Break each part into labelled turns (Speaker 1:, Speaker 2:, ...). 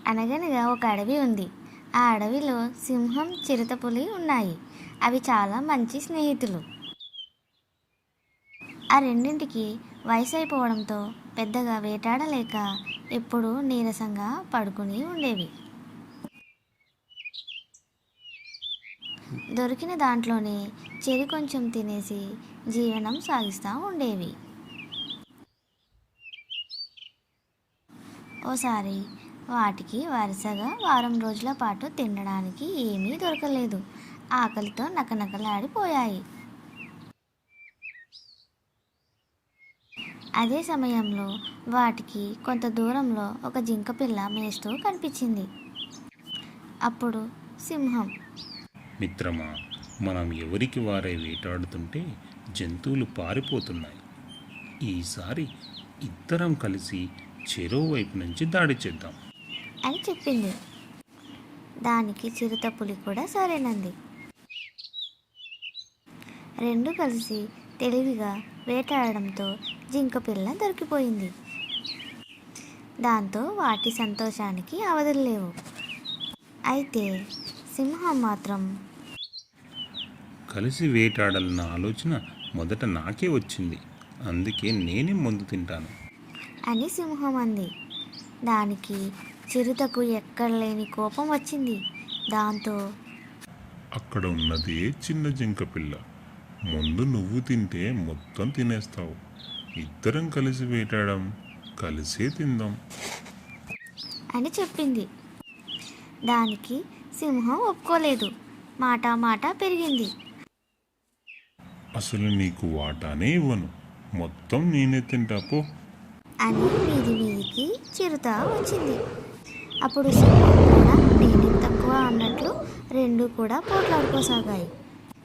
Speaker 1: అనగనగా ఒక అడవి ఉంది. ఆ అడవిలో సింహం, చిరుతపులి ఉన్నాయి. అవి చాలా మంచి స్నేహితులు. ఆ రెండింటికి వయసు అయిపోవడంతో పెద్దగా వేటాడలేక ఎప్పుడూ నీరసంగా పడుకుని ఉండేవి. దొరికిన దాంట్లోనే చెరి కొంచెం తినేసి జీవనం సాగిస్తూ ఉండేవి. ఓసారి వాటికి వరుసగా వారం రోజుల పాటు తినడానికి ఏమీ దొరకలేదు. ఆకలితో నకనకలాడిపోయాయి. అదే సమయంలో వాటికి కొంత దూరంలో ఒక జింకపిల్ల మేస్తూ కనిపించింది. అప్పుడు సింహం,
Speaker 2: మిత్రమా, మనం ఎవరికి వారే వేటాడుతుంటే జంతువులు పారిపోతున్నాయి. ఈసారి ఇద్దరం కలిసి చెరో వైపు నుంచి దాడి చేద్దాం
Speaker 1: అని చెప్పింది. దానికి చిరుతపులి కూడా సరేనంది. రెండు కలిసి తెలివిగా వేటాడడంతో జింకపిల్ల దొరికిపోయింది. దాంతో వాటి సంతోషానికి అవధులు లేవు. అయితే సింహం మాత్రం,
Speaker 2: కలిసి వేటాడాలన్న ఆలోచన మొదట నాకే వచ్చింది, అందుకే నేనే ముందు తింటాను
Speaker 1: అని సింహం అంది. దానికి చిరుతకు ఎక్కడలేని కోపం వచ్చింది. దాంతో,
Speaker 2: అక్కడ ఉన్నదే చిన్న జింక పిల్ల, ముందు నువ్వు తింటే మొత్తం తినేస్తావు. ఇద్దరం కలిసి వేటాడాం, కలిసే తిందాం
Speaker 1: అని చెప్పింది. దానికి సింహం ఒప్పుకోలేదు. మాట పెరిగింది.
Speaker 2: అసలు నీకు వాటానే ఇవ్వను, మొత్తం నేనే తింటా పో
Speaker 1: అని మీదికి చిరుత వచ్చింది. అప్పుడు సింహం కూడా నేనేం తక్కువ అన్నట్లు రెండు కూడా పోట్లాడుకోసాగాయి.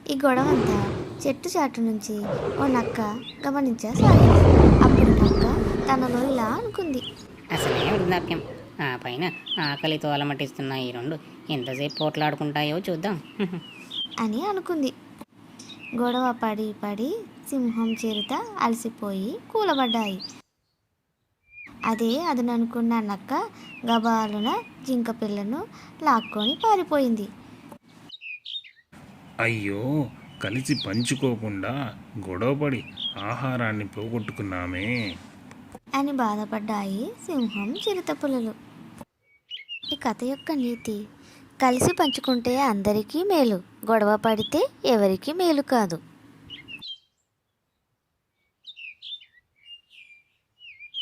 Speaker 1: ఈ గొడవంతా చెట్టు చాటు నుంచి ఓ నక్క గమనించసాగింది. అప్పుడు నక్క తనలో ఇలా అనుకుంది,
Speaker 3: అసలే వృద్ధాప్యం, ఆ పైన ఆకలితో అలమటిస్తున్న ఈ రెండు ఎంతసేపు పోట్లాడుకుంటాయో చూద్దాం.
Speaker 1: అని అనుకుంది. గొడవ పడి సింహం, చిరుత అలసిపోయి కూలబడ్డాయి. అదే అదననుకున్న నక్క గబాలున జింక పిల్లను లాక్కొని పారిపోయింది.
Speaker 2: అయ్యో, కలిసి పంచుకోకుండా గొడవపడి ఆహారాన్ని పోగొట్టుకున్నామే
Speaker 1: అని బాధపడ్డాయి సింహం, చిరుతపులులు. ఈ కథ యొక్క నీతి: కలిసి పంచుకుంటే అందరికీ మేలు, గొడవ పడితే ఎవరికీ మేలు కాదు.